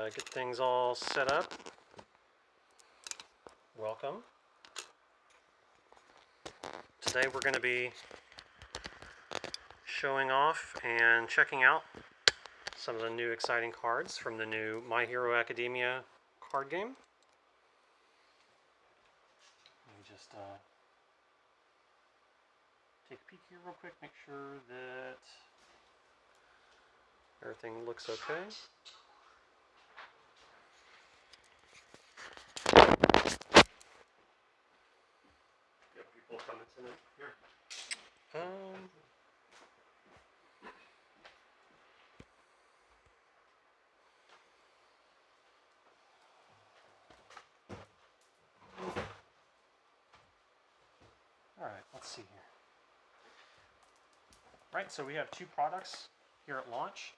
get things all set up. Welcome. Today we're going to be showing off and checking out some of the new exciting cards from the new My Hero Academia card game. Let me just take a peek here real quick, make sure that everything looks okay. People comments in it here. All right, let's see here. Right, so we have two products here at launch.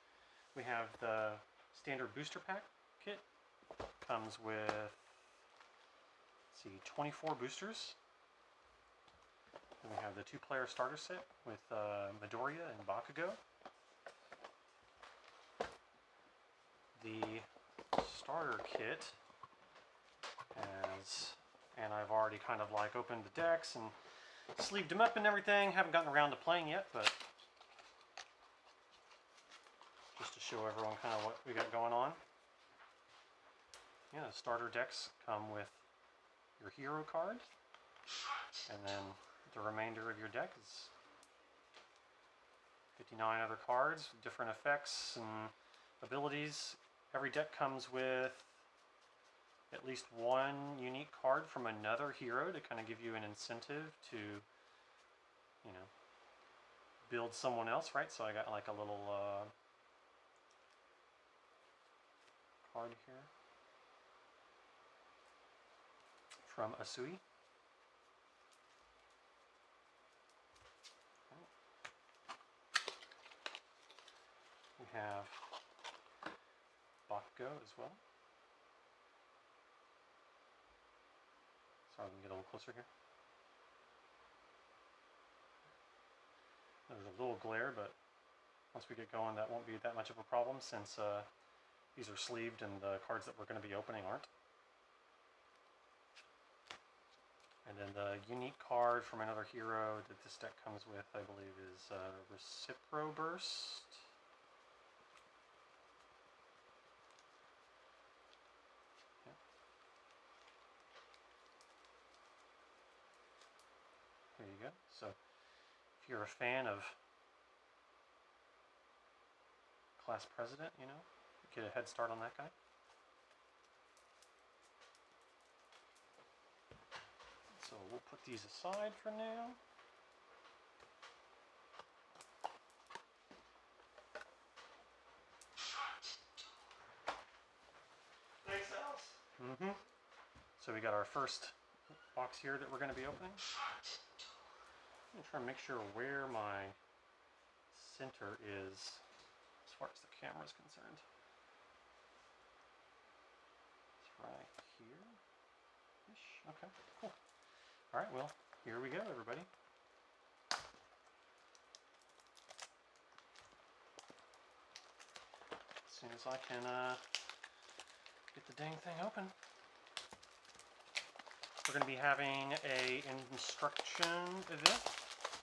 We have the standard booster pack kit. Comes with, let's see, 24 boosters. Then we have the two-player starter set with Midoriya and Bakugo. The starter kit has, and I've already kind of like opened the decks and sleeved them up and everything. Haven't gotten around to playing yet, but just to show everyone kind of what we got going on. Yeah, starter decks come with your hero card, and then the remainder of your deck is 59 other cards, different effects and abilities. Every deck comes with at least one unique card from another hero to kind of give you an incentive to, you know, build someone else, right? So I got like a little card here from Asui. We have Bakugo as well. Sorry, let me get a little closer here. There's a little glare, but once we get going, that won't be that much of a problem since these are sleeved and the cards that we're going to be opening aren't. And then the unique card from another hero that this deck comes with, I believe, is Recipro Burst. Yeah. There you go. So if you're a fan of Class President, you know, get a head start on that guy. So we'll put these aside for now. Thanks, Alice. So we got our first box here that we're going to be opening. I'm going to try and make sure where my center is as far as the camera is concerned. It's right here-ish. Okay, cool. All right, well, here we go, everybody. As soon as I can get the dang thing open. We're going to be having an instruction event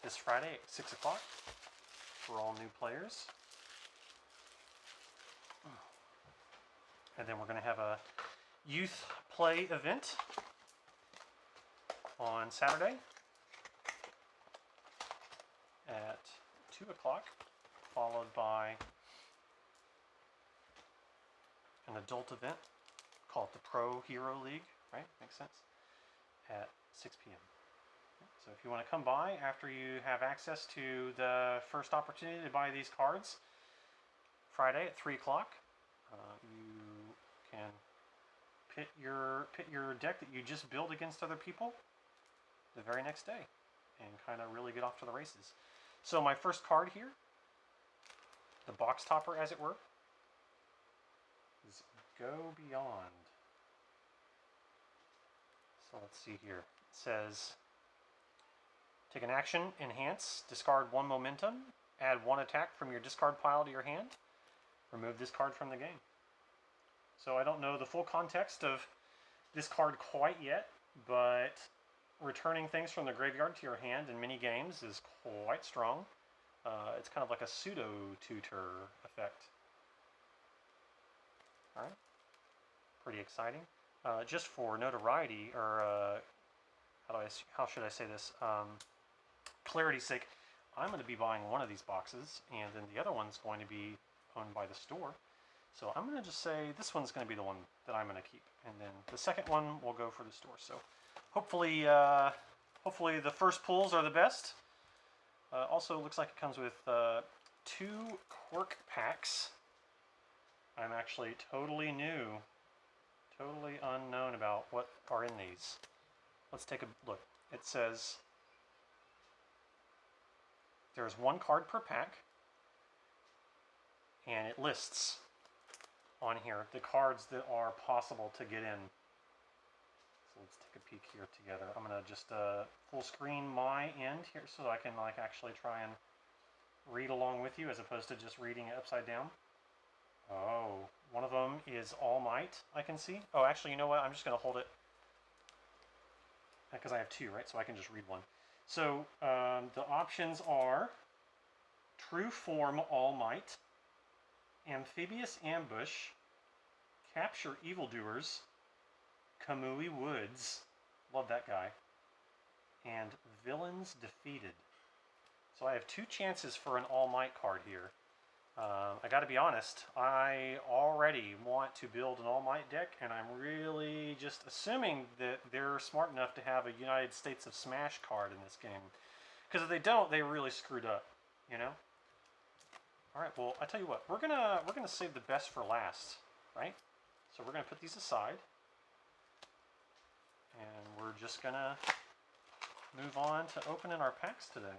this Friday at 6 o'clock for all new players. And then we're going to have a youth play event on Saturday at 2 o'clock, followed by an adult event called the Pro Hero League, right? Makes sense? At 6 p.m. So if you want to come by after you have access to the first opportunity to buy these cards, Friday at 3 o'clock, you can pit your deck that you just build against other people the very next day and kind of really get off to the races. So my first card here, the box topper as it were, is Go Beyond. So let's see here. It says, take an action, enhance, discard 1 momentum, add 1 attack from your discard pile to your hand, remove this card from the game. So I don't know the full context of this card quite yet, but returning things from the graveyard to your hand in many games is quite strong. It's kind of like a pseudo-tutor effect. All right, pretty exciting. Just for notoriety, or how should I say this? Clarity's sake, I'm going to be buying one of these boxes, and then the other one's going to be owned by the store. So I'm going to just say this one's going to be the one that I'm going to keep, and then the second one will go for the store. So hopefully, hopefully the first pulls are the best. Also, looks like it comes with 2 Quirk Packs. I'm actually totally new, totally unknown about what are in these. Let's take a look. It says there's 1 card per pack, and it lists on here the cards that are possible to get in. So let's take a peek here together. I'm gonna just full screen my end here so I can like actually try and read along with you as opposed to just reading it upside down. Oh, one of them is All Might, I can see. Oh, actually, you know what? I'm just gonna hold it because I have 2, right? So I can just read one. So the options are True Form All Might, Amphibious Ambush, Capture Evildoers, Kamui Woods, love that guy, and Villains Defeated. So I have 2 chances for an All Might card here. I gotta be honest, I already want to build an All Might deck, and I'm really just assuming that they're smart enough to have a United States of Smash card in this game. Because if they don't, they really screwed up, you know? Alright, well, I tell you what, we're gonna save the best for last, right? So we're gonna put these aside, and we're just gonna move on to opening our packs today.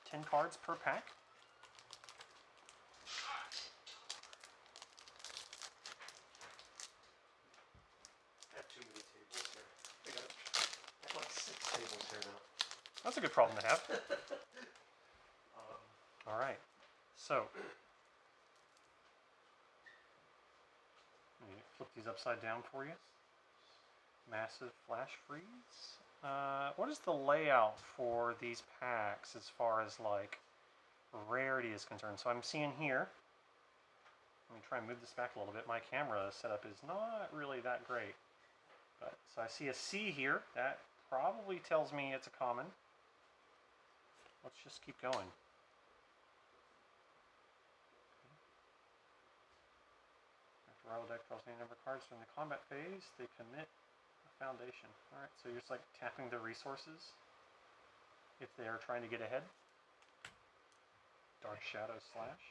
10 cards per pack. I have too many tables here. I got like 6 tables here now. That's a good problem to have. All right, so let me flip these upside down for you. Massive flash freeze. What is the layout for these packs as far as like rarity is concerned? So I'm seeing here, let me try and move this back a little bit. My camera setup is not really that great. But so I see a C here. That probably tells me it's a common. Let's just keep going. After rival deck draws any number of cards during the combat phase, they commit a foundation. Alright, so you're just like tapping the resources if they are trying to get ahead. Dark Shadow Slash.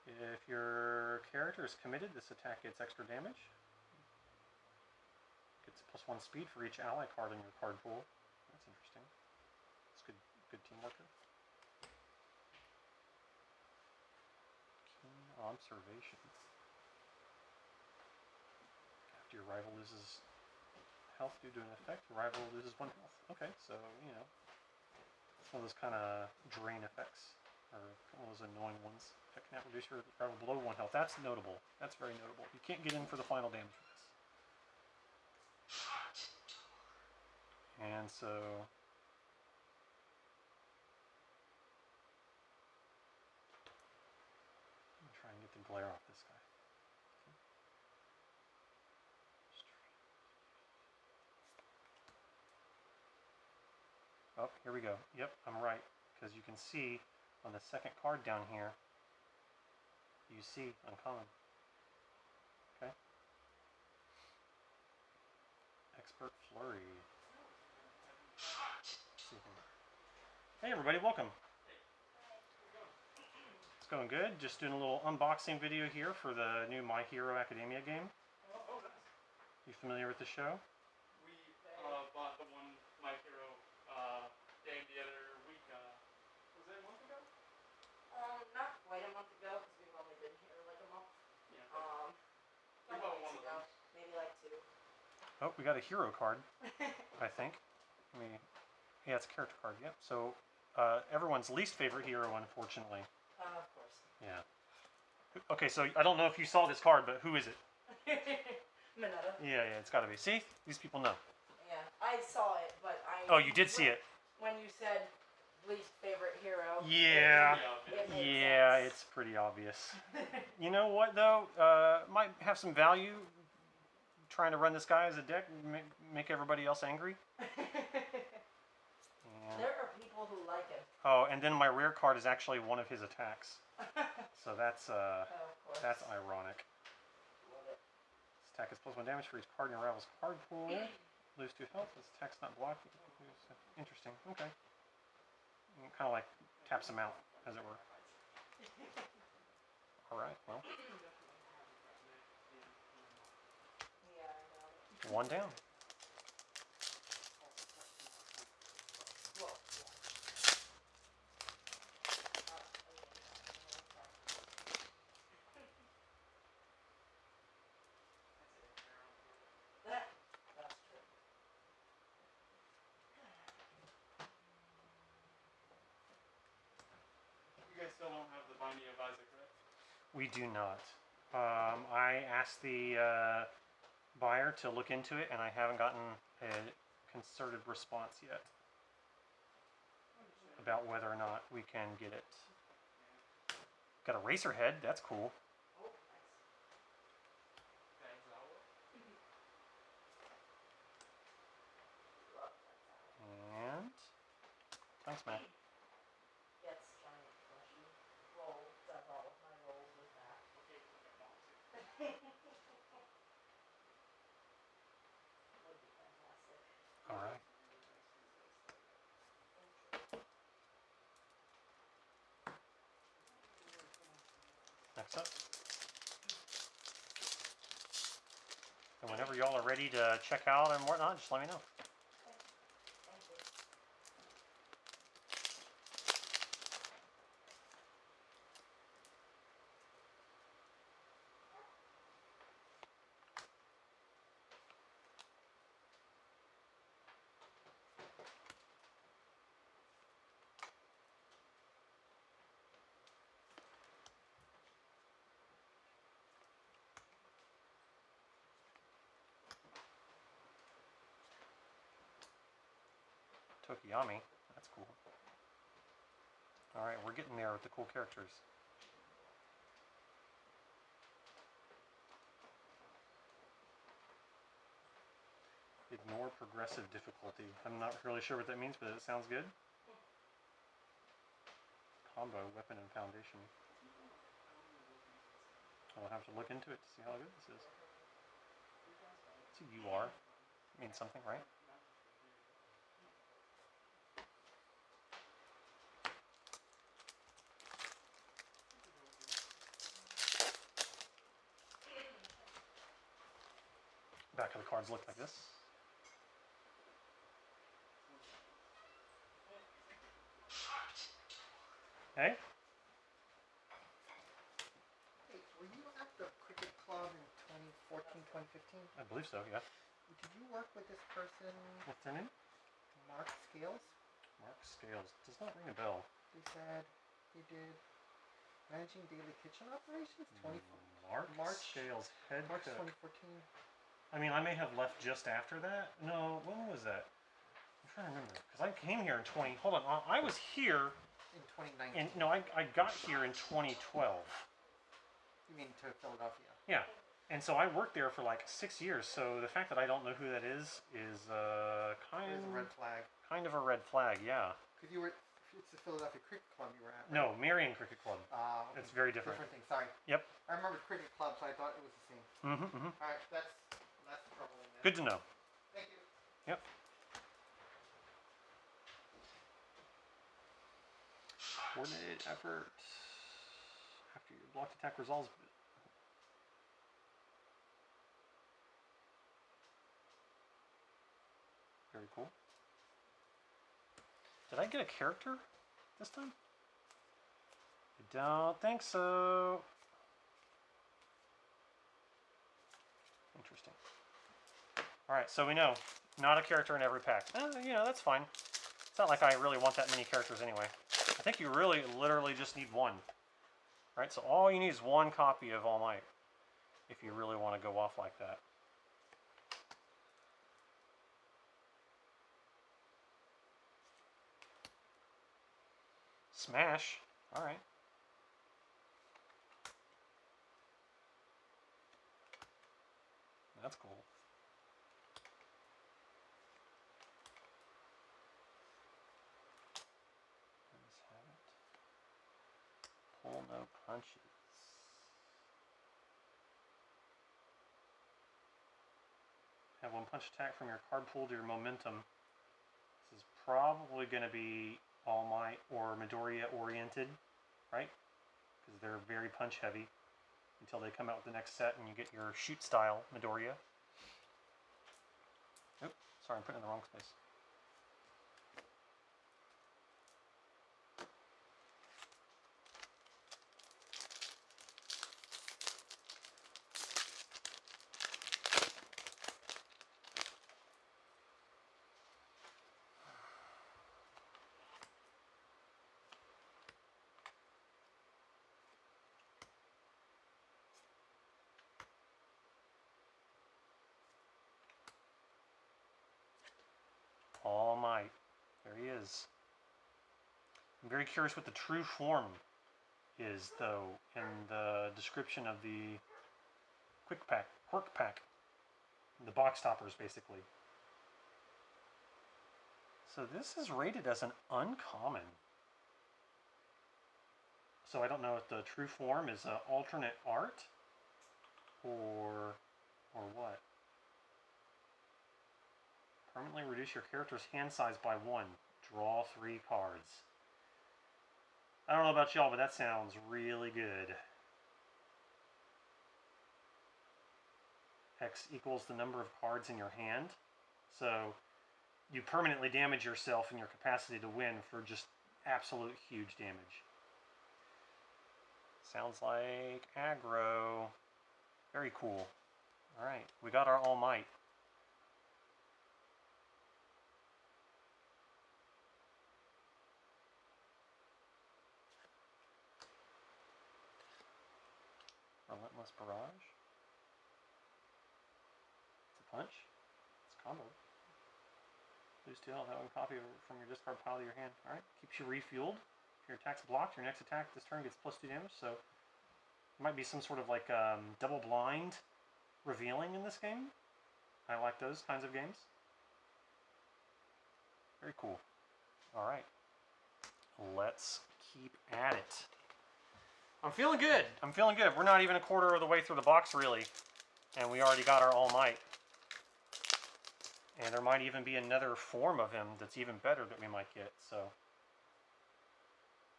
If your character is committed, this attack gets extra damage. Gets +1 speed for each ally card in your card pool. That's interesting. It's good team worker. Keen Observation. After your rival loses health due to an effect, your rival loses 1 health. Okay, so, you know, it's one of those kind of drain effects, or one of those annoying ones. Effect cannot reduce your rival below 1 health. That's notable. That's very notable. You can't get in for the final damage for this. And so let me try and get the glare off this guy. Oh, here we go. Yep, I'm right. Because you can see on the second card down here, you see uncommon. Okay. Expert Flurry. Hey everybody, welcome. It's going good. Just doing a little unboxing video here for the new My Hero Academia game. Oh, nice. You familiar with the show? We bought the one My Hero game the other week. Was it a month ago? Not quite a month ago because we've only been here like a month. Yeah. A We couple bought one weeks of ago, those. maybe like 2. Oh, we got a hero card, I think. I mean, yeah, it's a character card. Yep. So everyone's least favorite hero, unfortunately. Of course. Yeah. Okay, so I don't know if you saw this card, but who is it? Mineta. Yeah, it's got to be. See, these people know. Yeah, I saw it, but I. Oh, you did see it. When you said least favorite hero. Yeah. It made Yeah, sense. it's pretty obvious. You know what though? Might have some value. Trying to run this guy as a deck, make everybody else angry. And, There are people who like it. oh, and then my rare card is actually one of his attacks. So that's Oh, of course. ironic. Love it. This attack is +1 damage for each card in your rival's card pool. Lose 2 health. This attack's not blocked. Interesting. Okay. Kind of like taps him out, as it were. All right. Well, Yeah, I know. 1 down. Well, that's true. You guys still don't have the Binding of Isaac, right? We do not. I asked the buyer to look into it, and I haven't gotten a concerted response yet about whether or not we can get it. Got a racer head. That's cool. Oh, nice. Love that sound. And thanks, man. Gets giant fleshy roll. Does all of my rolls with that. Okay, look at Monty. Would be fantastic. All right. Next up. And whenever y'all are ready to check out and whatnot, just let me know. Thank you. Tokiyami. That's cool. Alright, we're getting there with the cool characters. Ignore progressive difficulty. I'm not really sure what that means, but it sounds good. Combo, weapon, and foundation. I'll have to look into it to see how good this is. It's a UR. It means something, right? Back of the cards look like this. Hey? Hey, were you at the cricket club in 2014, 2015? I believe so, yeah. Did you work with this person, What's their name? Mark Scales? Mark Scales. Does not ring a bell. They said he did managing daily kitchen operations. Mark Scales, head March cook. 2014. I mean, I may have left just after that. No, when was that? I'm trying to remember. Because I came here in 20... Hold on. I was here... In 2019. In, no, I got here in 2012. You mean to Philadelphia? Yeah. And so I worked there for like 6 years. So the fact that I don't know who that is There's a red flag. kind of a red flag, yeah. Because you were, it's the Philadelphia Cricket Club you were at. Right? No, Marion Cricket Club. Okay. It's very different. Different thing. Sorry. Yep. I remember Cricket Club, so I thought it was the same. Mm-hmm. All right, that's the trouble. Then. Good to know. Thank you. Yep. Coordinated effort. After your blocked attack resolves. Very cool. Did I get a character this time? I don't think so. Interesting. Alright, so we know. Not a character in every pack. You know, that's fine. It's not like I really want that many characters anyway. I think you really literally just need one. Right? So all you need is one copy of All Might if you really want to go off like that. Smash. Alright. That's cool. Let's have it. Pull no punches. Have one punch attack from your card pool to your momentum. This is probably going to be All Might or Midoriya oriented, right? Because they're very punch heavy until they come out with the next set and you get your shoot style Midoriya. Oop, sorry, I'm putting it in the wrong space. All Might. There he is. I'm very curious what the true form is, though, in the description of the Quirk Pack. The box toppers, basically. So this is rated as an uncommon. So I don't know if the true form is alternate art or what. Permanently reduce your character's hand size by 1. Draw 3 cards. I don't know about y'all, but that sounds really good. X equals the number of cards in your hand. So you permanently damage yourself and your capacity to win for just absolute huge damage. Sounds like aggro. Very cool. Alright, we got our All Might. Relentless Barrage. It's a punch. It's a combo. Lose 2 health, have one copy from your discard pile to your hand. Alright, keeps you refueled. If your attack's blocked, your next attack this turn gets +2 damage, so it might be some sort of like double blind revealing in this game. I like those kinds of games. Very cool. Alright. Let's keep at it. I'm feeling good. I'm feeling good. We're not even a quarter of the way through the box, really. And we already got our All Might. And there might even be another form of him that's even better that we might get, so.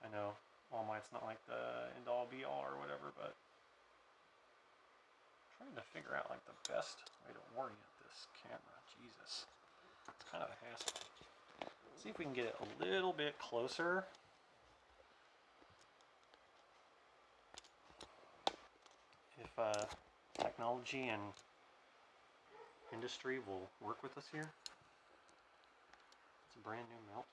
I know All Might's not like the end-all be-all or whatever, but I'm trying to figure out like the best way to orient this camera. Jesus. It's kind of a hassle. Let's see if we can get it a little bit closer. If technology and industry will work with us here. It's a brand new melt.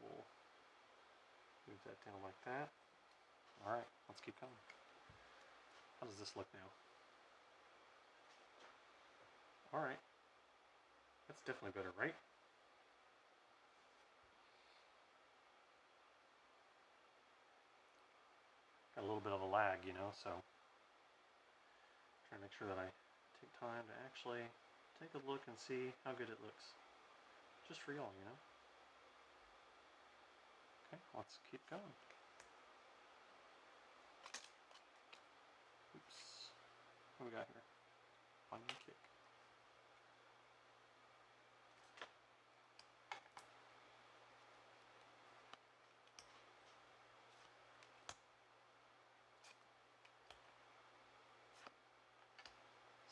We'll move that down like that. Alright, let's keep going. How does this look now? Alright. That's definitely better, right? Got a little bit of a lag, you know, so trying to make sure that I take time to actually take a look and see how good it looks. Just for y'all, you know. Okay, let's keep going. Oops. What do we got here? Onion kick.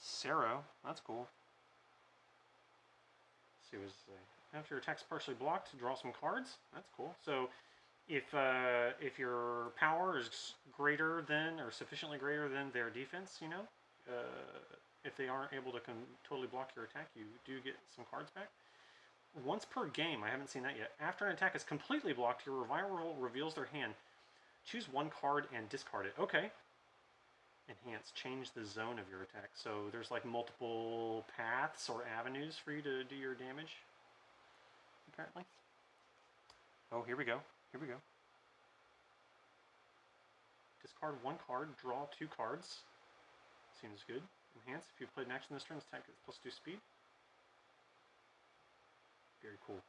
Sero, that's cool. Let's see what it say. After your attack's partially blocked, draw some cards. That's cool. So if your power is greater than or sufficiently greater than their defense, you know, if they aren't able to totally block your attack, you do get some cards back. Once per game, I haven't seen that yet. After an attack is completely blocked, your rival reveals their hand. Choose one card and discard it. Okay. Enhance. Change the zone of your attack. So there's like multiple paths or avenues for you to do your damage, apparently. Oh, here we go. Here we go. Discard one card, draw 2 cards. Seems good. Enhance. If you've played an action this turn, this attack gets +2 speed. Very cool.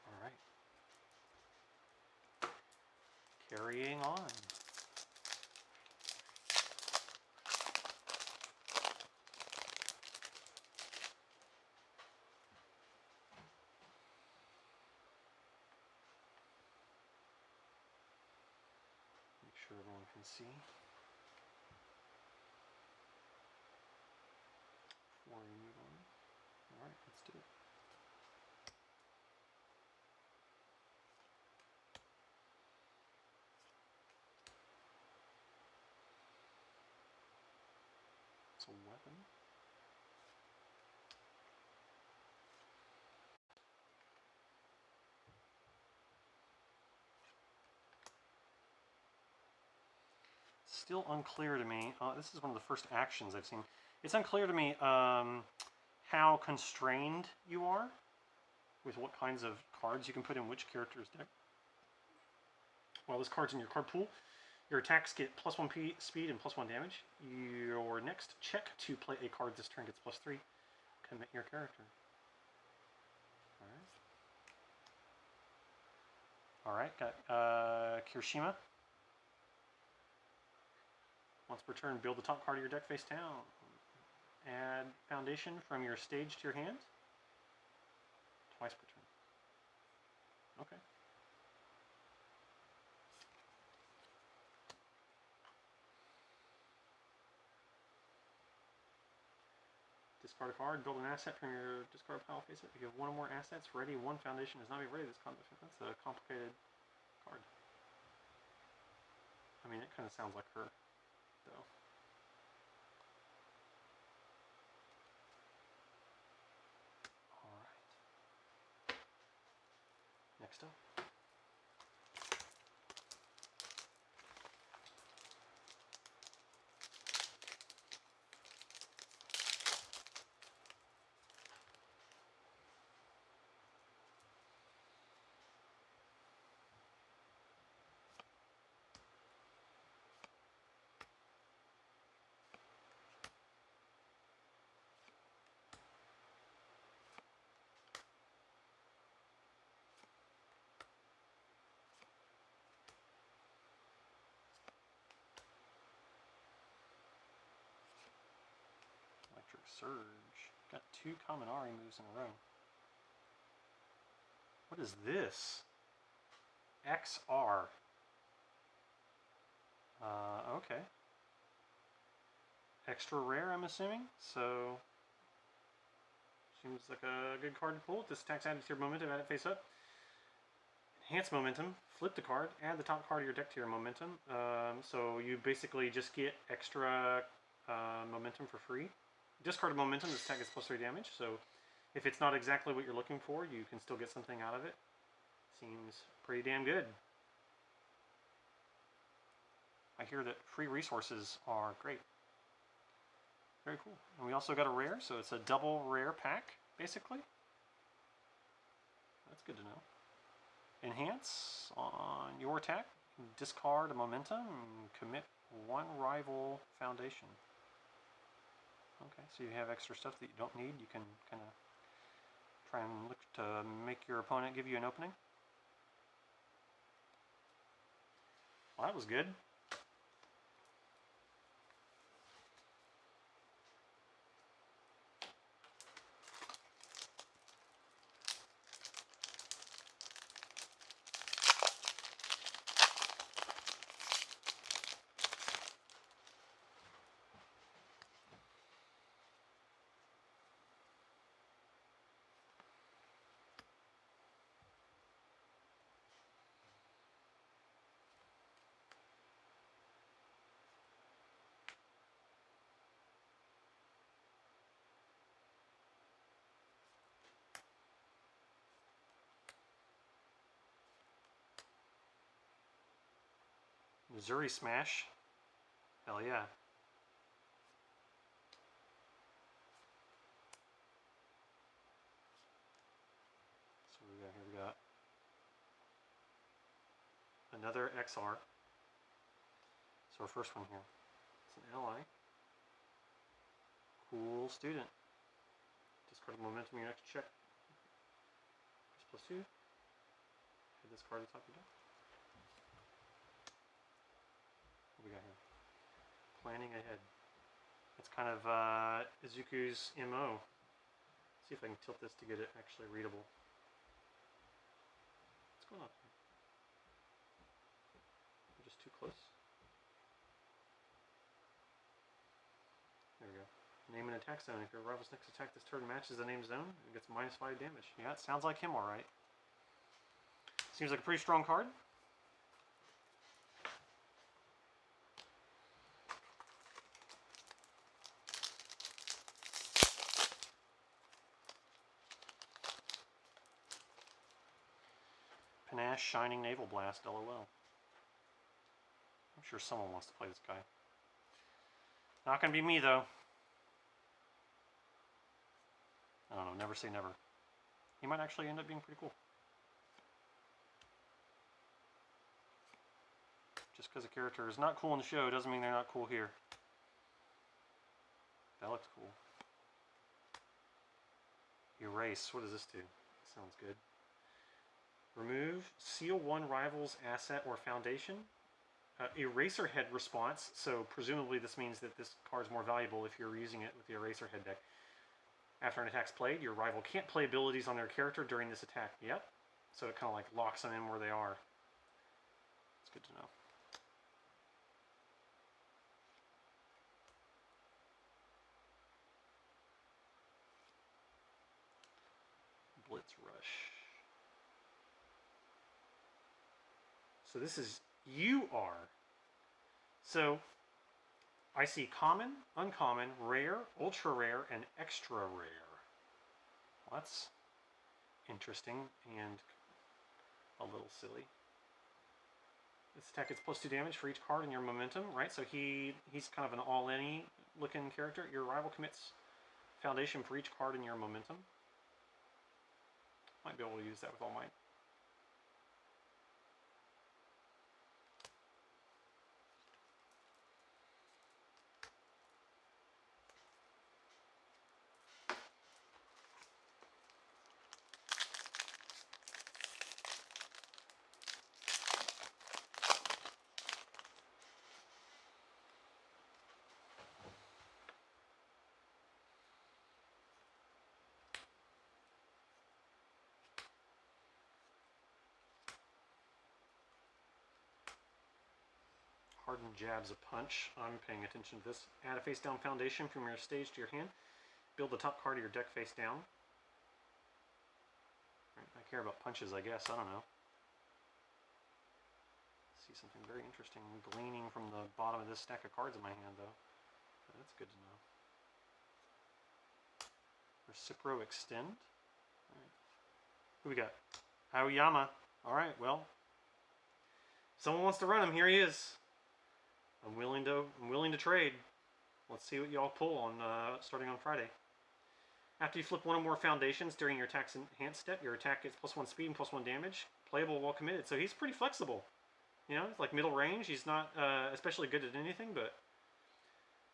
Alright. Carrying on. Make sure everyone can see. Before we move on. Alright, let's do it. It's a weapon. Still unclear to me. This is one of the first actions I've seen. It's unclear to me how constrained you are with what kinds of cards you can put in which character's deck. While this card's in your card pool, your attacks get +1 speed and +1 damage. Your next check to play a card this turn gets +3. Commit your character. Alright, got Kirishima. Once per turn, build the top card of your deck face down. Add foundation from your stage to your hand. Twice per turn. Okay. Discard a card, build an asset from your discard pile, face it. If you have one or more assets ready, one foundation does not be ready. That's a complicated card. I mean, it kind of sounds like her, though. Alright. Next up. Electric Surge. Got 2 Kaminari moves in a row. What is this? XR. Okay. Extra rare, I'm assuming. So, seems like a good card to pull. This attack's added to your momentum, add it face up. Enhance momentum. Flip the card. Add the top card of your deck to your momentum. So you basically just get extra momentum for free. Discard momentum. This attack gets +3 damage. So if it's not exactly what you're looking for, you can still get something out of it. Seems pretty damn good. I hear that free resources are great. Very cool. And we also got a rare, so it's a double rare pack, basically. That's good to know. Enhance on your attack. Discard a momentum and commit 1 rival foundation. Okay, so you have extra stuff that you don't need. You can kind of try and look to make your opponent give you an opening. Well, that was good. Missouri Smash. Hell yeah. So what we got here? We got another XR. So our first one here. It's an ally. Cool student. Discard momentum your next check. +2. Hit this card at the top of the deck. What we got here? Planning ahead. That's kind of Izuku's MO. Let's see if I can tilt this to get it actually readable. What's going on here? I'm just too close. There we go. Name an attack zone. If your rival's next attack this turn matches the named zone, it gets -5 damage. Yeah, it sounds like him alright. Seems like a pretty strong card. Panache Shining Naval Blast, LOL. I'm sure someone wants to play this guy. Not gonna be me though. I don't know, never say never. He might actually end up being pretty cool. Just because a character is not cool in the show doesn't mean they're not cool here. That looks cool. Erase, what does this do? Sounds good. Remove, seal one rival's asset or foundation. Eraser head response, so presumably this means that this card's more valuable if you're using it with the Eraser head deck. After an attack's played, your rival can't play abilities on their character during this attack. Yep. So it kind of like locks them in where they are. It's good to know. Blitz Rush. So this is UR. So I see common, uncommon, rare, ultra rare, and extra rare. Well, that's interesting and a little silly. This attack gets +2 damage for each card in your momentum, right? So he's kind of an all-any looking character. Your rival commits foundation for each card in your momentum. Might be able to use that with All Might. Hardened Jab's a punch. I'm paying attention to this. Add a face down foundation from your stage to your hand. Build the top card of your deck face down. Right, I care about punches, I guess. I don't know. See something very interesting gleaning from the bottom of this stack of cards in my hand, though. So that's good to know. Recipro Extend. All right. Who we got? Aoyama. All right, well, someone wants to run him. Here he is. I'm willing to trade. Let's see what y'all pull on starting on Friday. After you flip one or more foundations during your attack's enhanced step, your attack gets +1 speed and +1 damage. Playable while committed. So he's pretty flexible. You know, it's like middle range. He's not especially good at anything, but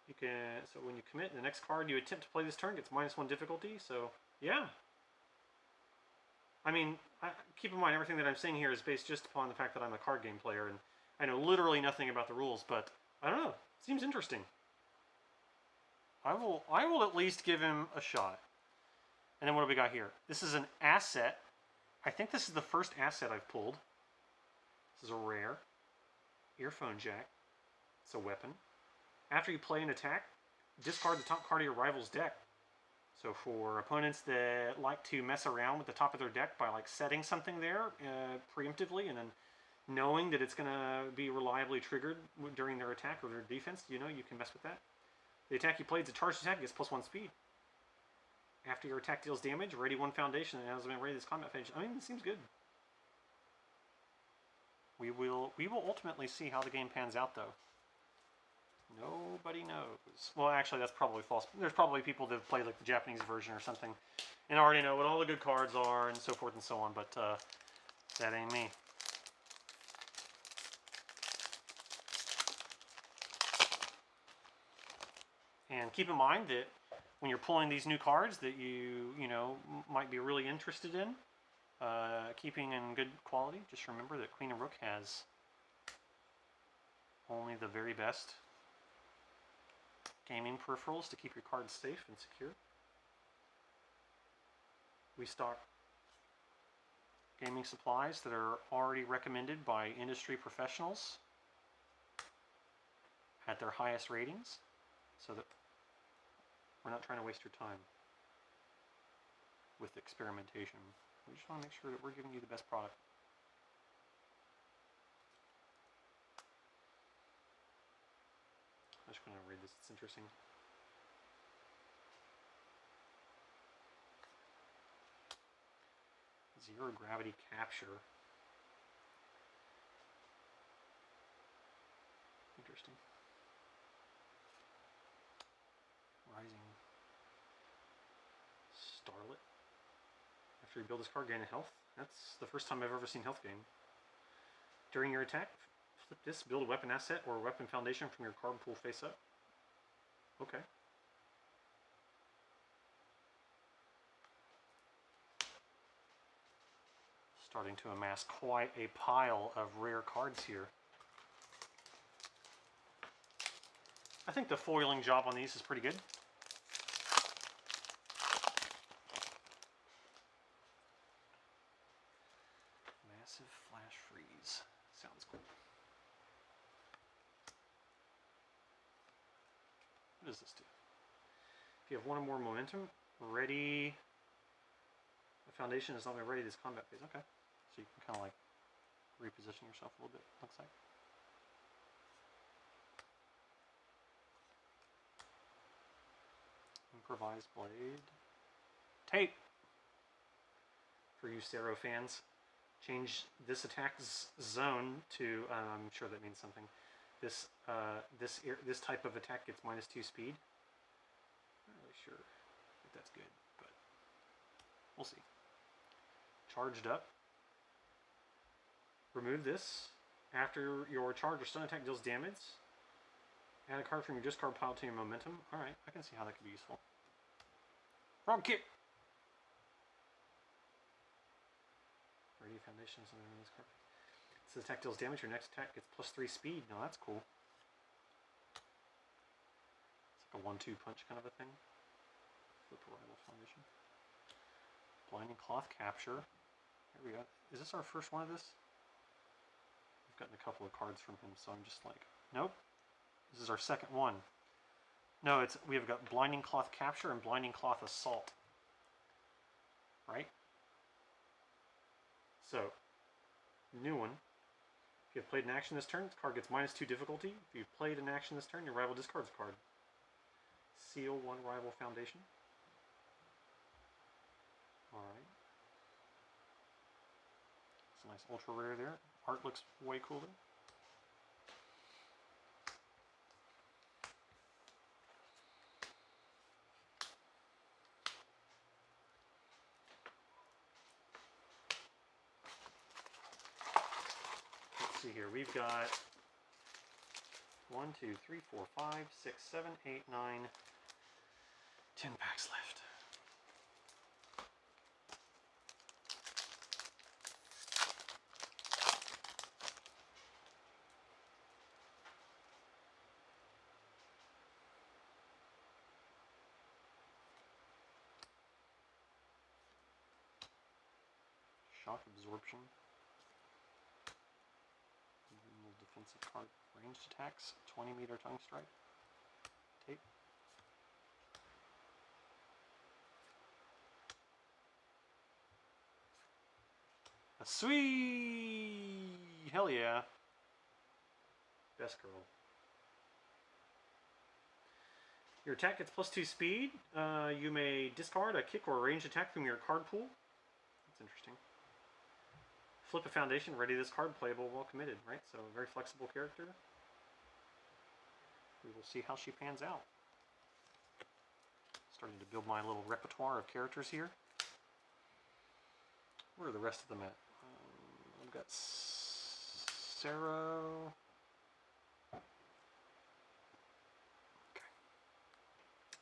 you can. So when you commit, the next card you attempt to play this turn gets -1 difficulty. So yeah. I mean, keep in mind everything that I'm saying here is based just upon the fact that I'm a card game player and I know literally nothing about the rules, but I don't know. It seems interesting. I will at least give him a shot. And then what do we got here? This is an asset. I think this is the first asset I've pulled. This is a rare. Earphone jack. It's a weapon. After you play an attack, discard the top card of your rival's deck. So for opponents that like to mess around with the top of their deck by like setting something there preemptively and then knowing that it's going to be reliably triggered during their attack or their defense, you know, you can mess with that. The attack you played is a charged attack, gets +1 speed. After your attack deals damage, ready one foundation and has been ready this combat phase. I mean, it seems good. We will ultimately see how the game pans out, though. Nobody knows. Well, actually, that's probably false. There's probably people that have played like the Japanese version or something and already know what all the good cards are and so forth and so on, but that ain't me. And keep in mind that when you're pulling these new cards that you know might be really interested in, keeping in good quality, just remember that Queen and Rook has only the very best gaming peripherals to keep your cards safe and secure. We stock gaming supplies that are already recommended by industry professionals at their highest ratings, so that we're not trying to waste your time with experimentation. We just want to make sure that we're giving you the best product. I'm just going to read this, it's interesting. Zero gravity capture. Interesting. Rising Starlet. After you build this card, gain a health. That's the first time I've ever seen health gain. During your attack, flip this, build a weapon asset or a weapon foundation from your card pool face up. Okay. Starting to amass quite a pile of rare cards here. I think the foiling job on these is pretty good. Massive flash freeze. Sounds cool. What does this do? If you have one or more momentum, ready. The foundation is not ready this combat phase. Okay. So you can kind of like reposition yourself a little bit, looks like. Improvised blade. Tape! For you Sero fans. Change this attack's zone to, I'm sure that means something. This type of attack gets -2 speed. Not really sure if that's good, but we'll see. Charged up. Remove this. After your charge or stun attack deals damage, add a card from your discard pile to your momentum. Alright, I can see how that could be useful. Frog kick! Ready foundations on this card. This attack deals damage, your next attack gets +3 speed. Now that's cool. It's like a 1-2 punch kind of a thing. Flip a rival foundation. Blinding cloth capture. Here we go. Is this our first one of this? We've gotten a couple of cards from him, so I'm just like, nope. This is our second one. No, we have got blinding cloth capture and blinding cloth assault. Right? So, new one. If you have played an action this turn, this card gets -2 difficulty. If you've played an action this turn, your rival discards a card. Seal one rival foundation. Alright. It's a nice ultra rare there. Art looks way cooler. Let's see here. We've got 1, 2, 3, 4, 5, 6, 7, 8, 9, 10 packs left. Shock absorption. Normal defensive card. Ranged attacks. 20-meter tongue strike. Tape. A sweet! Hell yeah. Best girl. Your attack gets +2 speed. You may discard a kick or a ranged attack from your card pool. That's interesting. Flip a foundation, ready this card, playable, well committed, right? So very flexible character. We will see how she pans out. Starting to build my little repertoire of characters here. Where are the rest of them at? I've got Sero. Okay.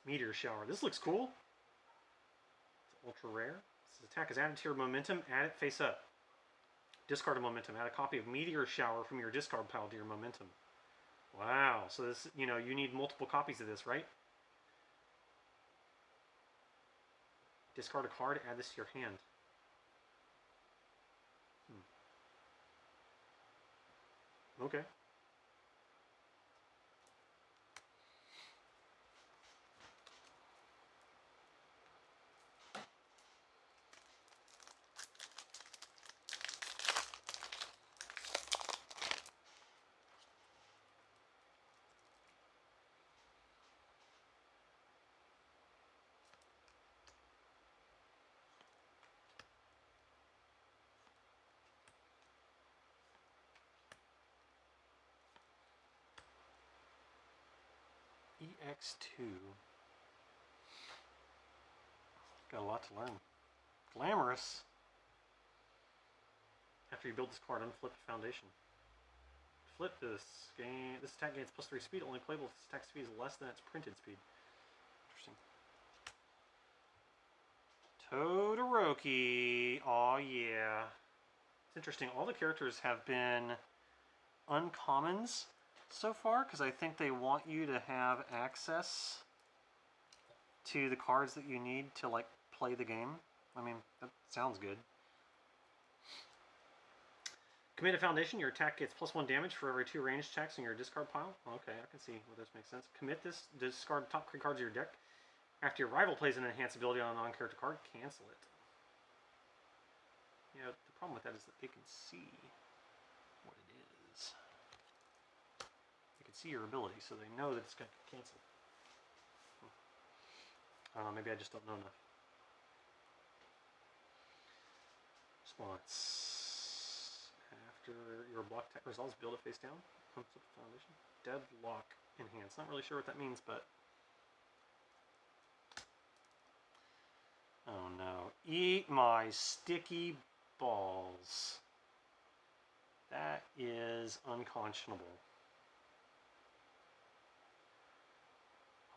Meteor Shower. This looks cool. It's ultra rare. This attack is added to your momentum. Add it face up. Discard a momentum. Add a copy of Meteor Shower from your discard pile to your momentum. Wow. So this, you know, you need multiple copies of this, right? Discard a card, add this to your hand. Okay. EX2. Got a lot to learn. Glamorous. After you build this card, unflip the foundation. Flip this. This attack gains +3 speed, only playable if this attack speed is less than its printed speed. Interesting. Todoroki. Aw, yeah. It's interesting. All the characters have been uncommons so far, because I think they want you to have access to the cards that you need to, like, play the game. I mean, that sounds good. Commit a foundation. Your attack gets +1 damage for every 2 ranged attacks in your discard pile. Okay, I can see where this makes sense. Commit this. Discard the top 3 cards of your deck. After your rival plays an enhanced ability on a non-character card, cancel it. You know, the problem with that is that they can see what it is. They can see your ability, so they know that it's going to get canceled. I don't know, maybe I just don't know enough. Response. After your block attack resolves, build it face down. Flip the foundation. Deadlock enhance. Not really sure what that means, but... Oh no. Eat my sticky balls. That is unconscionable.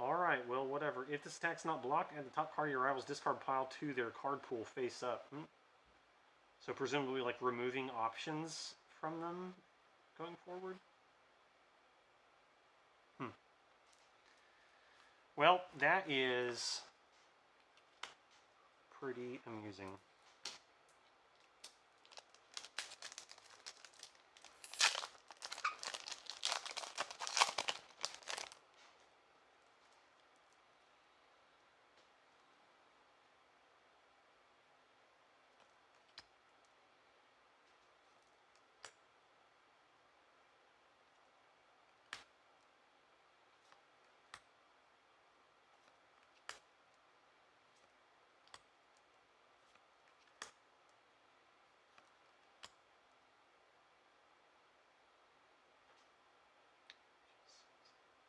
Alright, well, whatever. If this attack's not blocked, add the top card of your rival's discard pile to their card pool face up. So presumably, like, removing options from them going forward? Well, that is pretty amusing.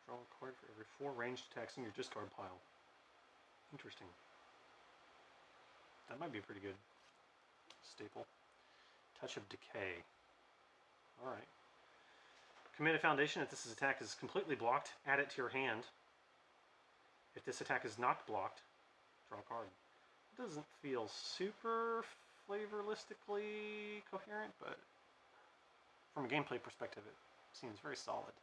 Draw a card for every 4 ranged attacks in your discard pile. Interesting. That might be a pretty good staple. Touch of Decay. Alright. Commit a foundation. If this attack is completely blocked, add it to your hand. If this attack is not blocked, draw a card. It doesn't feel super flavorlistically coherent, but from a gameplay perspective, it seems very solid.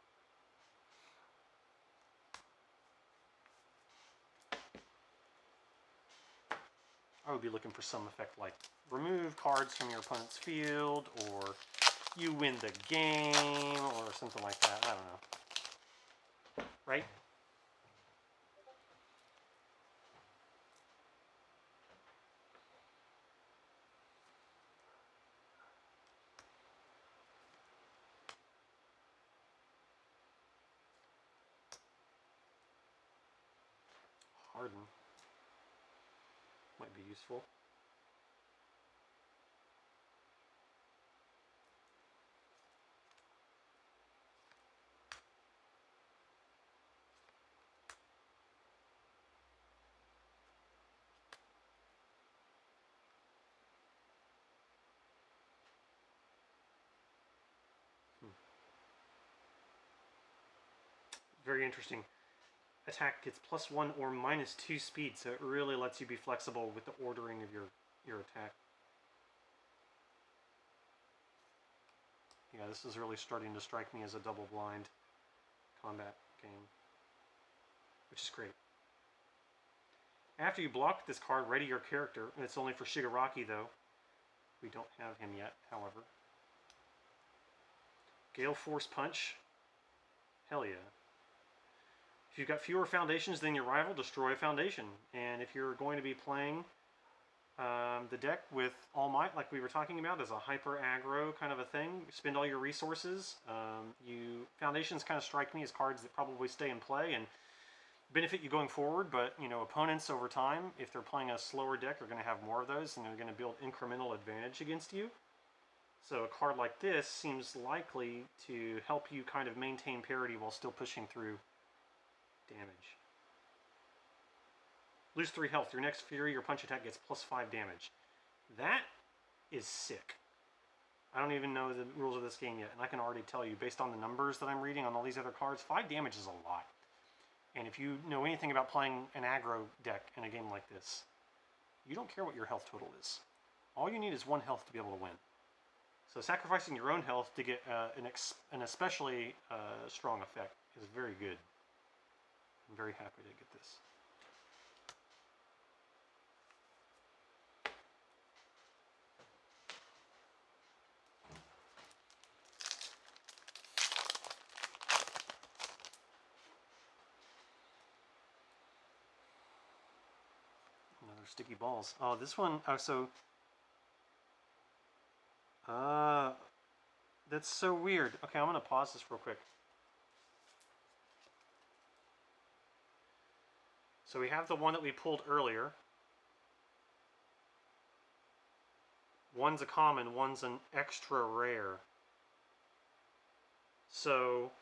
I would be looking for some effect like remove cards from your opponent's field, or you win the game, or something like that. I don't know. Right? Harden might be useful. Very interesting. Attack gets +1 or -2 speed, so it really lets you be flexible with the ordering of your attack. Yeah, this is really starting to strike me as a double-blind combat game, which is great. After you block this card, ready your character, and it's only for Shigaraki though. We don't have him yet, however. Gale Force Punch. Hell yeah. If you've got fewer foundations than your rival, destroy a foundation. And if you're going to be playing the deck with All Might, like we were talking about, as a hyper aggro kind of a thing, spend all your resources. Foundations kind of strike me as cards that probably stay in play and benefit you going forward, but you know, opponents over time, if they're playing a slower deck, are going to have more of those, and they're going to build incremental advantage against you. So a card like this seems likely to help you kind of maintain parity while still pushing through damage. Lose 3 health. Your next Fury or Punch attack gets +5 damage. That is sick. I don't even know the rules of this game yet, and I can already tell you, based on the numbers that I'm reading on all these other cards, 5 damage is a lot. And if you know anything about playing an aggro deck in a game like this, you don't care what your health total is. All you need is 1 health to be able to win. So sacrificing your own health to get an especially strong effect is very good. I'm very happy to get this. Another sticky balls. Oh, this one. Oh, so. That's so weird. Okay, I'm gonna pause this real quick. So we have the one that we pulled earlier. One's a common, one's an extra rare. So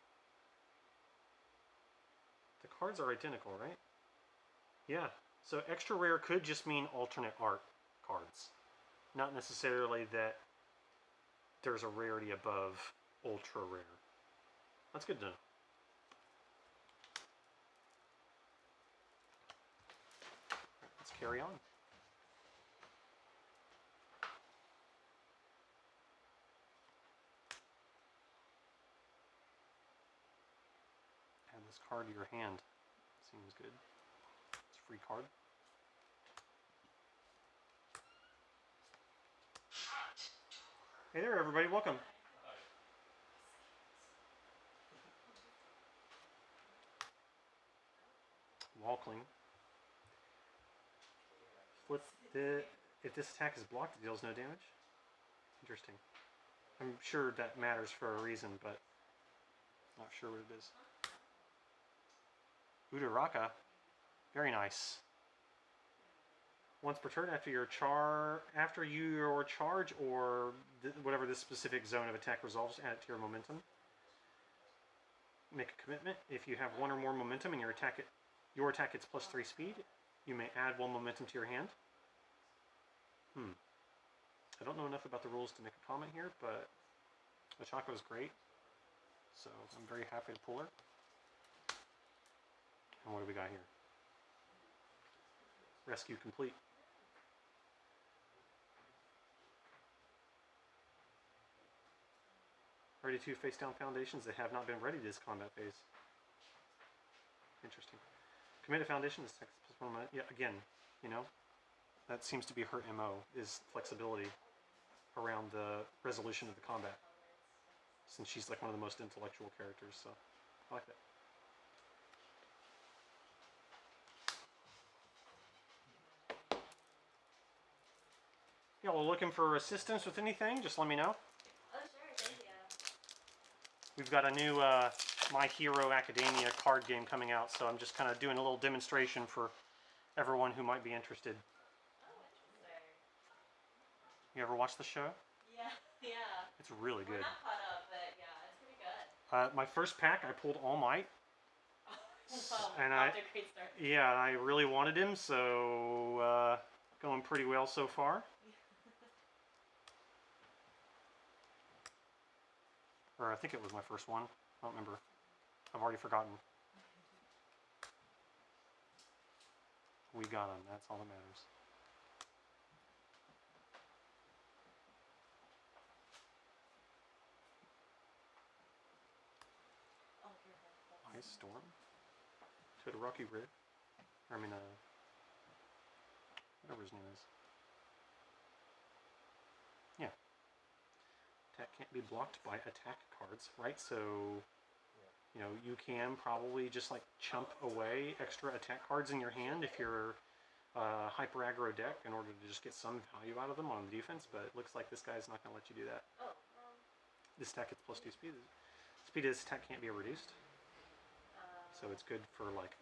the cards are identical, right? Yeah. So extra rare could just mean alternate art cards. Not necessarily that there's a rarity above ultra rare. That's good to know. Let's carry on. Add this card to your hand. Seems good. It's a free card. Hey there, everybody. Welcome. Walkling. If this attack is blocked, it deals no damage. Interesting. I'm sure that matters for a reason, but not sure what it is. Udaraka. Very nice. Once per turn, after your charge or whatever this specific zone of attack resolves, add it to your momentum. Make a commitment. If you have 1 or more momentum and your attack gets +3 speed, you may add 1 momentum to your hand. I don't know enough about the rules to make a comment here, but Ochako is great, so I'm very happy to pull her. And what do we got here? Rescue complete. Ready to face down foundations that have not been ready this combat phase. Interesting. Commit a foundation is text +1 minute. Yeah, again, you know, that seems to be her MO, is flexibility around the resolution of the combat. Since she's like one of the most intellectual characters, so I like that. Y'all looking for assistance with anything? Just let me know. Oh, sure, thank you. We've got a new My Hero Academia card game coming out, so I'm just kind of doing a little demonstration for everyone who might be interested. Oh, interesting. You ever watch the show? Yeah, yeah. It's really We're good. not caught up, but yeah, it's pretty good. My first pack, I pulled All Might. Well, And off to a great start. Yeah, I really wanted him, so going pretty well so far. Or I think it was my first one. I don't remember. I've already forgotten. we got them. That's all that matters. Oh, here, that's. Ice Storm. Shigaraki Red. I mean, whatever his name is. Yeah. Attack can't be blocked by attack cards, right? So, you know, you can probably just like chump away extra attack cards in your hand if you're hyper aggro deck in order to just get some value out of them on the defense, but it looks like this guy's not going to let you do that. Oh, This attack gets +2 speed. Speed of this attack can't be reduced, so it's good for like,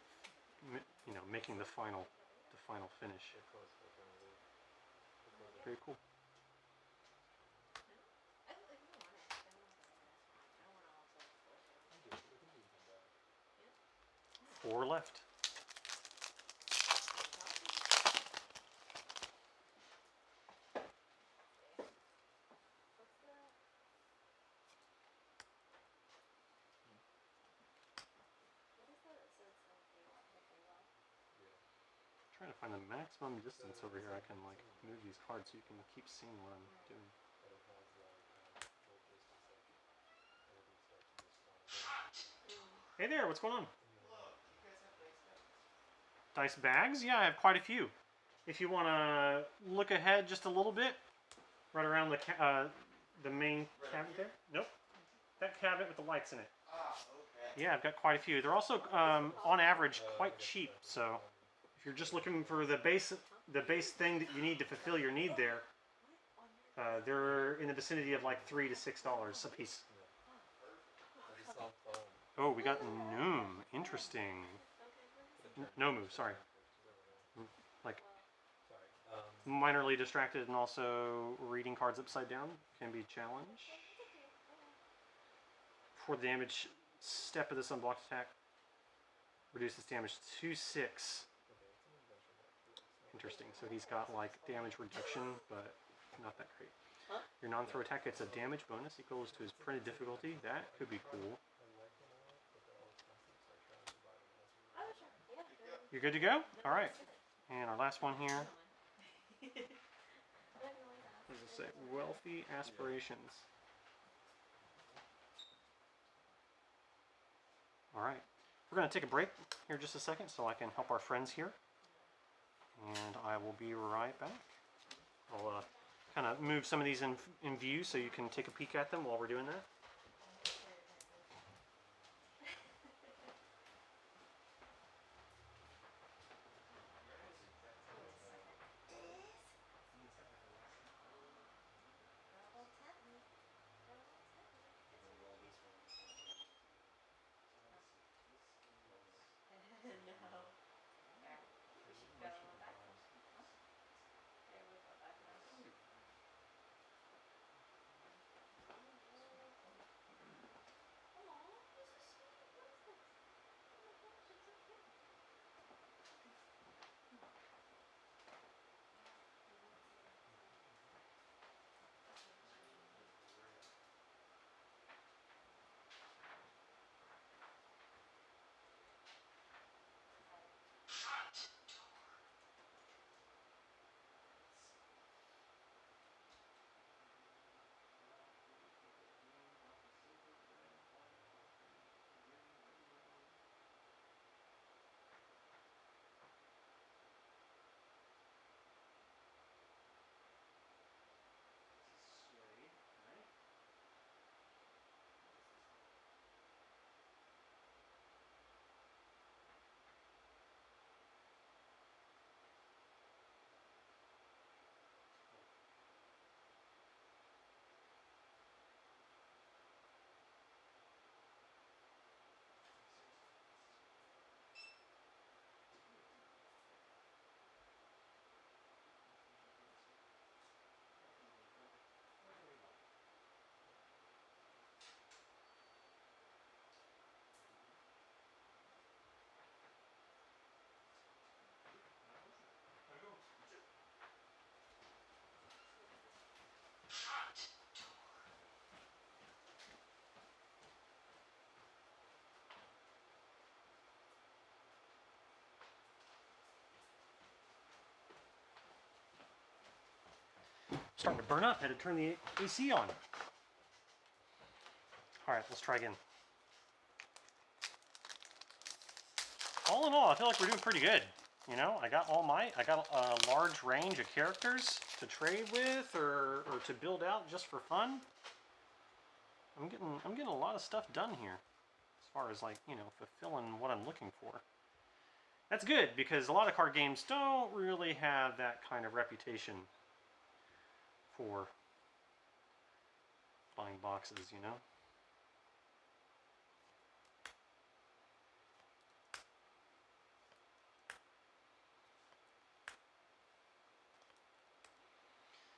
you know, making the final finish. Very cool. I don't want it. I don't want that. I don't want to also force it. 4 left. What's that? What is that? It says something well. Trying to find the maximum distance over here. I can like move these cards so you can keep seeing what I'm doing. Hey there, what's going on? Look, you guys have dice bags? Dice bags? Yeah, I have quite a few. If you want to look ahead just a little bit, right around the main cabinet there. Nope, that cabinet with the lights in it. Ah, okay. Yeah, I've got quite a few. They're also, on average, quite cheap. So, if you're just looking for the base thing that you need to fulfill your need there, they're in the vicinity of like $3 to $6 a piece. Oh, we got Noom. Interesting. Nomu, sorry. Like, minorly distracted and also reading cards upside down can be a challenge. For the damage step of this unblocked attack, reduces damage to 6. Interesting. So he's got like damage reduction, but not that great. Your non-throw attack gets a damage bonus equals to his printed difficulty. That could be cool. You're good to go? All right. And our last one here. What does it say? Wealthy aspirations. All right. We're going to take a break here just a second so I can help our friends here. And I will be right back. I'll kind of move some of these in view so you can take a peek at them while we're doing that. starting to burn up. Had to turn the AC on. All right, let's try again. All in all, I feel like we're doing pretty good. You know, I got a large range of characters to trade with or to build out just for fun. I'm getting a lot of stuff done here, as far as like, you know, fulfilling what I'm looking for. That's good because a lot of card games don't really have that kind of reputation for buying boxes, you know.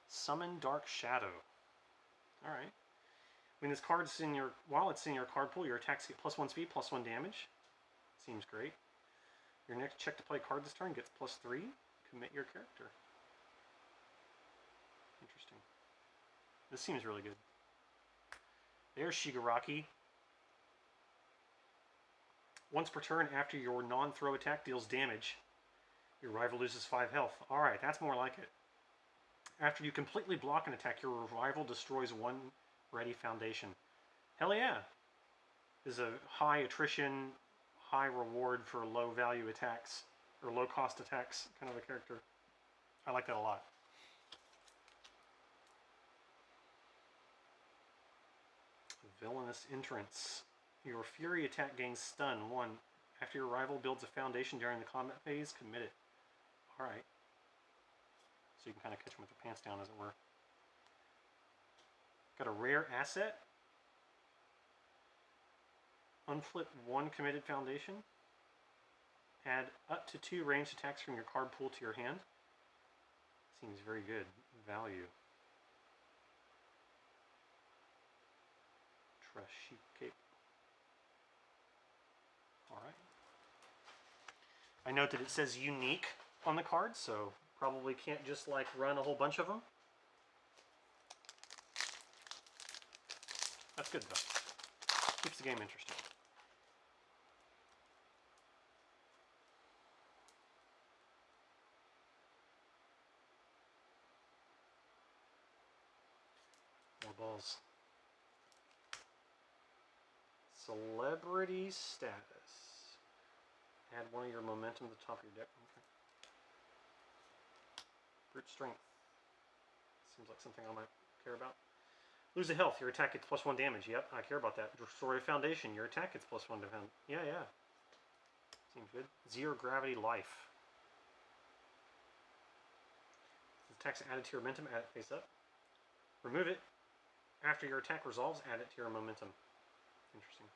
Summon Dark Shadow. All right. When this card's in your, while it's in your card pool, your attacks get +1 speed, +1 damage. Seems great. Your next check to play card this turn gets +3. Commit your character. Interesting. This seems really good. There's Shigaraki. Once per turn after your non-throw attack deals damage, your rival loses 5 health. All right, that's more like it. After you completely block an attack, your rival destroys 1 ready foundation. Hell yeah. This is a high attrition, high reward for low value attacks, or low cost attacks kind of a character. I like that a lot. Villainous Entrance. Your Fury attack gains stun 1. After your rival builds a foundation during the combat phase, commit it. Alright. So you can kind of catch them with their pants down, as it were. Got a rare asset. Unflip 1 committed foundation. Add up to 2 ranged attacks from your card pool to your hand. Seems very good. Value. Trust Sheep Cape. Alright. I note that it says unique on the card, so probably can't just like run a whole bunch of them. That's good though. Keeps the game interesting. More balls. Celebrity status. Add 1 of your momentum to the top of your deck. Okay. Brute strength. Seems like something I might care about. Lose a health. Your attack gets +1 damage. Yep, I care about that. Destroy a foundation. Your attack gets +1 defense. Yeah, yeah. Seems good. 0 gravity life. Attacks added to your momentum. Add it face up. Remove it. After your attack resolves, add it to your momentum. Interesting.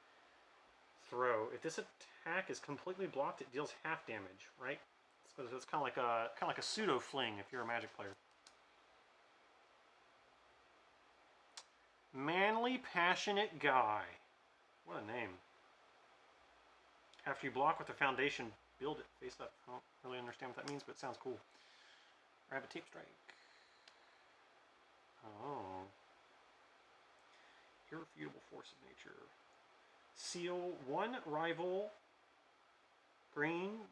Throw. If this attack is completely blocked, it deals half damage, right? So it's kind of like a pseudo fling if you're a Magic player. Manly Passionate Guy. What a name. After you block with the foundation, build it face up. I don't really understand what that means, but it sounds cool. Rabbit Tape Strike. Oh. Irrefutable Force of Nature. Seal 1 rival green,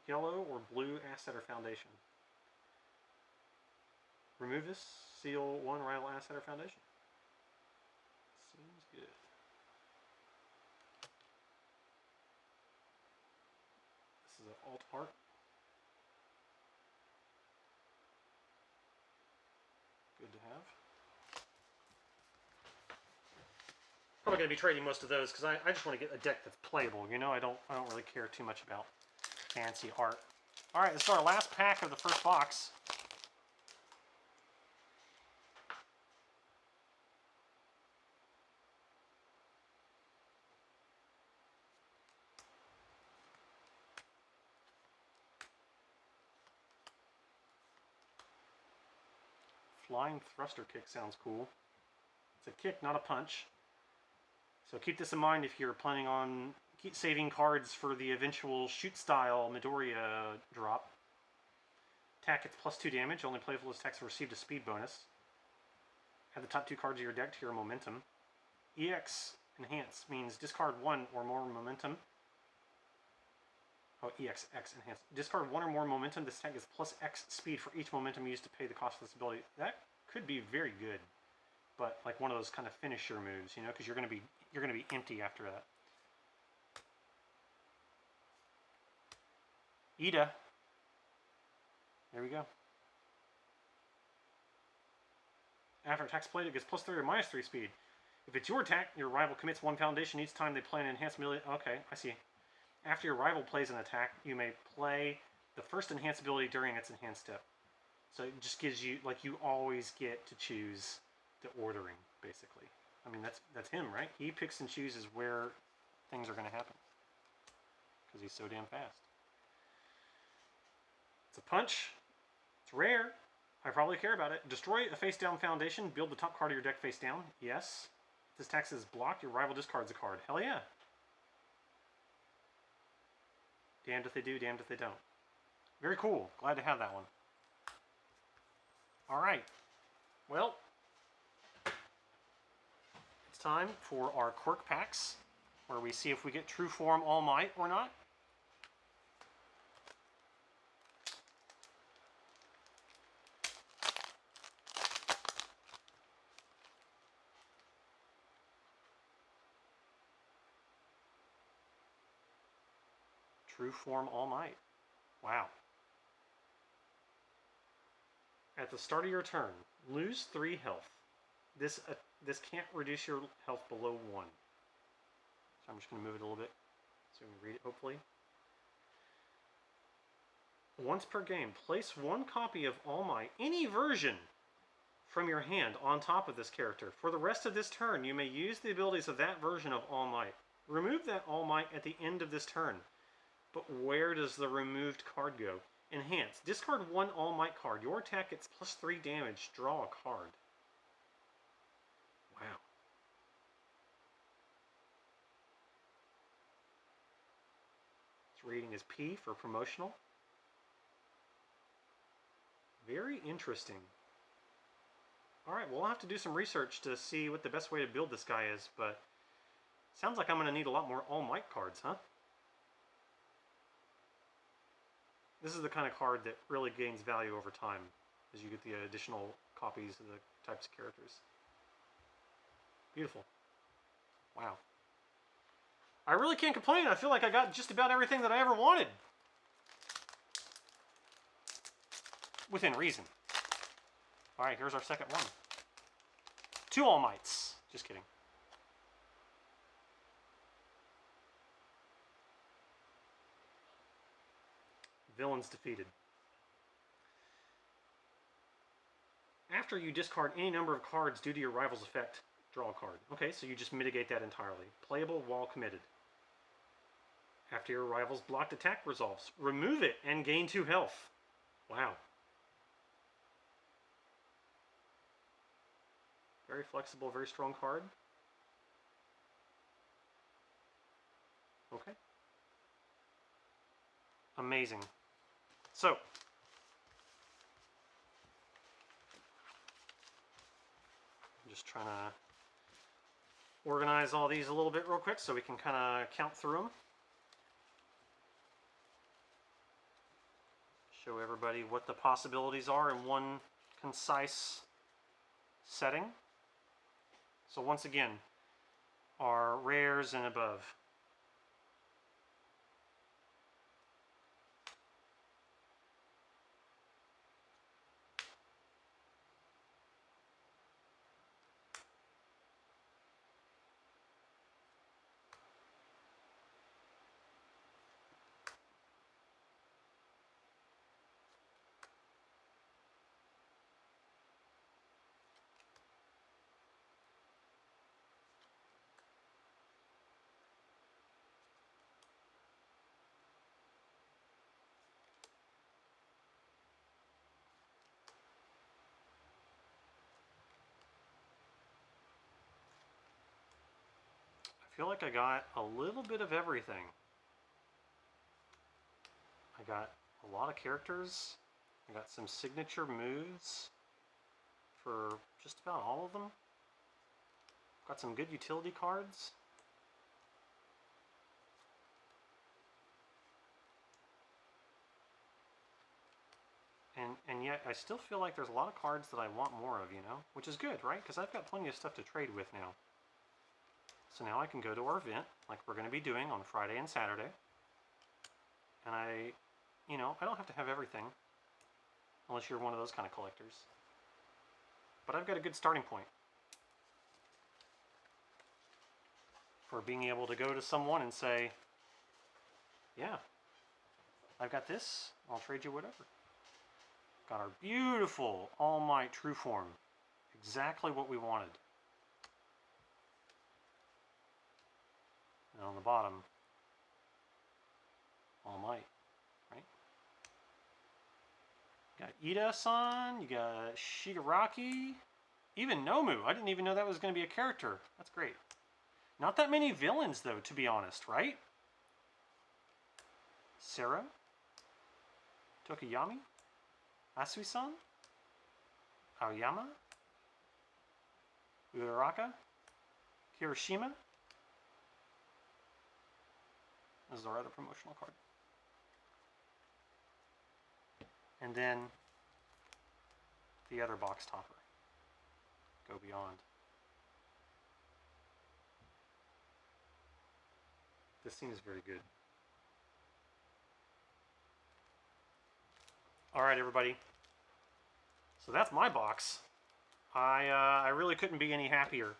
yellow, or blue asset or foundation. Remove this. Seal 1 rival asset or foundation. Seems good. This is an alt art. Good to have. Probably going to be trading most of those because I just want to get a deck that's playable. You know, I don't really care too much about fancy art. All right, this is our last pack of the first box. Flying Thruster Kick sounds cool. It's a kick, not a punch. So keep this in mind if you're planning on saving cards for the eventual shoot style Midoriya drop. Attack gets +2 damage. Only playable attacks have received a speed bonus. Add the top 2 cards of your deck to your momentum. EX Enhance means discard 1 or more momentum. Oh, EX Enhance. Discard 1 or more momentum. This attack gets +X speed for each momentum used to pay the cost of this ability. That could be very good, but like one of those kind of finisher moves, you know, because you're gonna be empty after that. Ida. There we go. After attack's played, it gets +3 or -3 speed. If it's your attack, your rival commits 1 foundation each time they play an enhanced ability. Okay, I see. After your rival plays an attack, you may play the first enhanced ability during its enhanced step. So it just gives you, like, you always get to choose the ordering, basically. I mean, that's him, right? He picks and chooses where things are going to happen. Because he's so damn fast. It's a punch. It's rare. I probably care about it. Destroy a face-down foundation. Build the top card of your deck face down. Yes. If this tax is blocked, your rival discards a card. Hell yeah. Damned if they do, damned if they don't. Very cool. Glad to have that one. Alright. Well, it's time for our Quirk Packs, where we see if we get True Form All Might or not. True Form All Might. Wow. At the start of your turn, lose 3 health. This can't reduce your health below 1. So I'm just going to move it a little bit so we can read it, hopefully. Once per game, place 1 copy of All Might, any version, from your hand on top of this character. For the rest of this turn, you may use the abilities of that version of All Might. Remove that All Might at the end of this turn. But where does the removed card go? Enhance. Discard 1 All Might card. Your attack gets +3 damage. Draw a card. Wow. Its rating is P for promotional. Very interesting. Alright, we'll have to do some research to see what the best way to build this guy is, but sounds like I'm going to need a lot more All Might cards, huh? This is the kind of card that really gains value over time as you get the additional copies of the types of characters. Beautiful. Wow. I really can't complain. I feel like I got just about everything that I ever wanted. Within reason. Alright, here's our second one. 2 All Mights. Just kidding. Villains defeated. After you discard any number of cards due to your rival's effect, draw a card. Okay, so you just mitigate that entirely. Playable while committed. After your rival's blocked attack resolves, remove it and gain 2 health. Wow. Very flexible, very strong card. Okay. Amazing. So, I'm just trying to organize all these a little bit real quick so we can kind of count through them. Show everybody what the possibilities are in one concise setting. So once again, our rares and above. I feel like I got a little bit of everything. I got a lot of characters. I got some signature moves for just about all of them. Got some good utility cards. And and yet I still feel like there's a lot of cards that I want more of, you know, which is good, right? Because I've got plenty of stuff to trade with now. So now I can go to our event, like we're going to be doing on Friday and Saturday. And you know, I don't have to have everything, unless you're one of those kind of collectors. But I've got a good starting point for being able to go to someone and say, yeah, I've got this, I'll trade you whatever. Got our beautiful All Might True Form. Exactly what we wanted. And on the bottom, All Might, right? You got Ida-san, you got Shigaraki, even Nomu. I didn't even know that was going to be a character. That's great. Not that many villains, though, to be honest, right? Sarah, Tokiyami, Asui-san, Aoyama, Uraraka, Kirishima. This is our other promotional card. And then the other box topper. Go Beyond. This seems very good. All right, everybody. So that's my box. I really couldn't be any happier,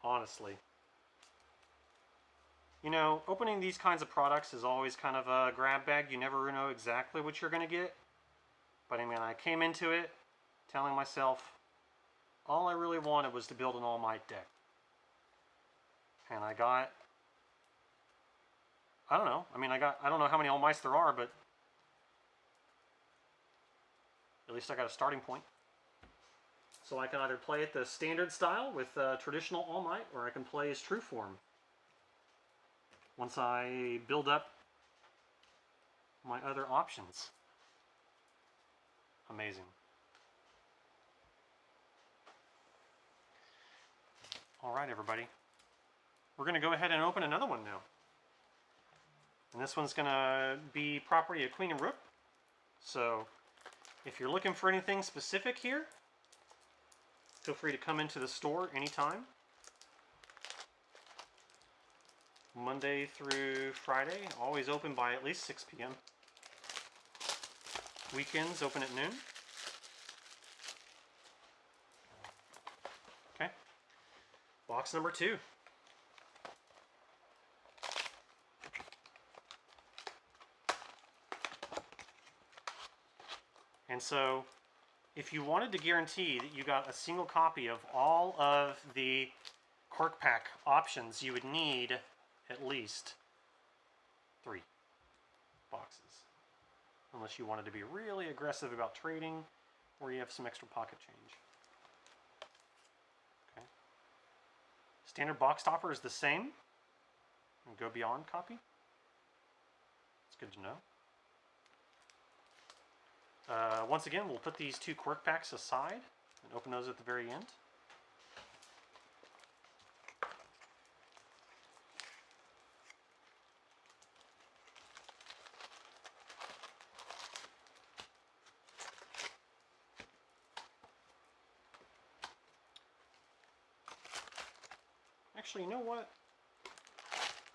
honestly. You know, opening these kinds of products is always kind of a grab bag. You never know exactly what you're going to get. But I mean, I came into it telling myself all I really wanted was to build an All Might deck. And I got, I don't know. I mean, I don't know how many All Mights there are, but at least I got a starting point. So I can either play it the standard style with traditional All Might, or I can play as True Form. Once I build up my other options. Amazing. All right, everybody. We're going to go ahead and open another one now. And this one's going to be property of Queen and Rook. So if you're looking for anything specific here, feel free to come into the store anytime. Monday through Friday, always open by at least 6 p.m. Weekends open at noon. Okay. Box number 2. And so, if you wanted to guarantee that you got a single copy of all of the Quirk Pack options, you would need at least 3 boxes. Unless you wanted to be really aggressive about trading, or you have some extra pocket change. Okay. Standard box topper is the same. And Go Beyond copy. It's good to know. Once again, we'll put these 2 Quirk Packs aside and open those at the very end. Actually, you know what?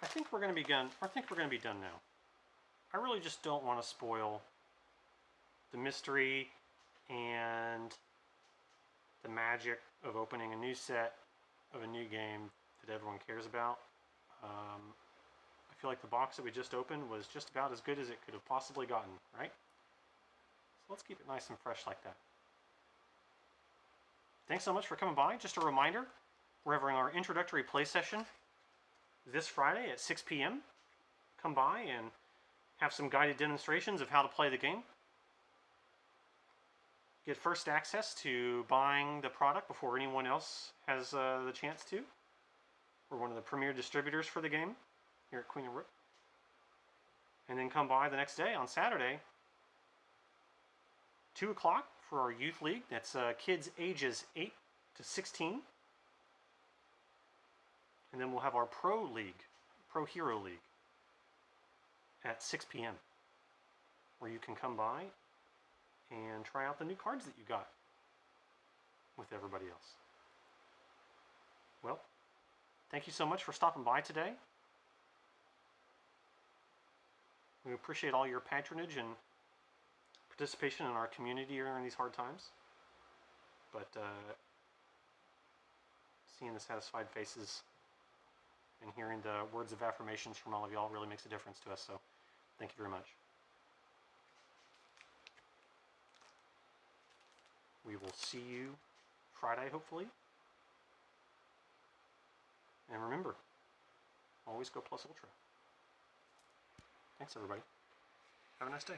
I think we're going to be done. I think we're going to be done now. I really just don't want to spoil the mystery and the magic of opening a new set of a new game that everyone cares about. I feel like the box that we just opened was just about as good as it could have possibly gotten, right? So let's keep it nice and fresh like that. Thanks so much for coming by. Just a reminder, we're having our introductory play session this Friday at 6 p.m. Come by and have some guided demonstrations of how to play the game. Get first access to buying the product before anyone else has the chance to. We're one of the premier distributors for the game here at Queen and Rook. And then come by the next day on Saturday, 2 o'clock for our youth league. That's kids ages 8 to 16. And then we'll have our Pro League, Pro Hero League, at 6 p.m. where you can come by and try out the new cards that you got with everybody else. Well, thank you so much for stopping by today. We appreciate all your patronage and participation in our community during these hard times. But seeing the satisfied faces and hearing the words of affirmations from all of y'all really makes a difference to us. So thank you very much. We will see you Friday, hopefully. And remember, always go plus ultra. Thanks, everybody. Have a nice day.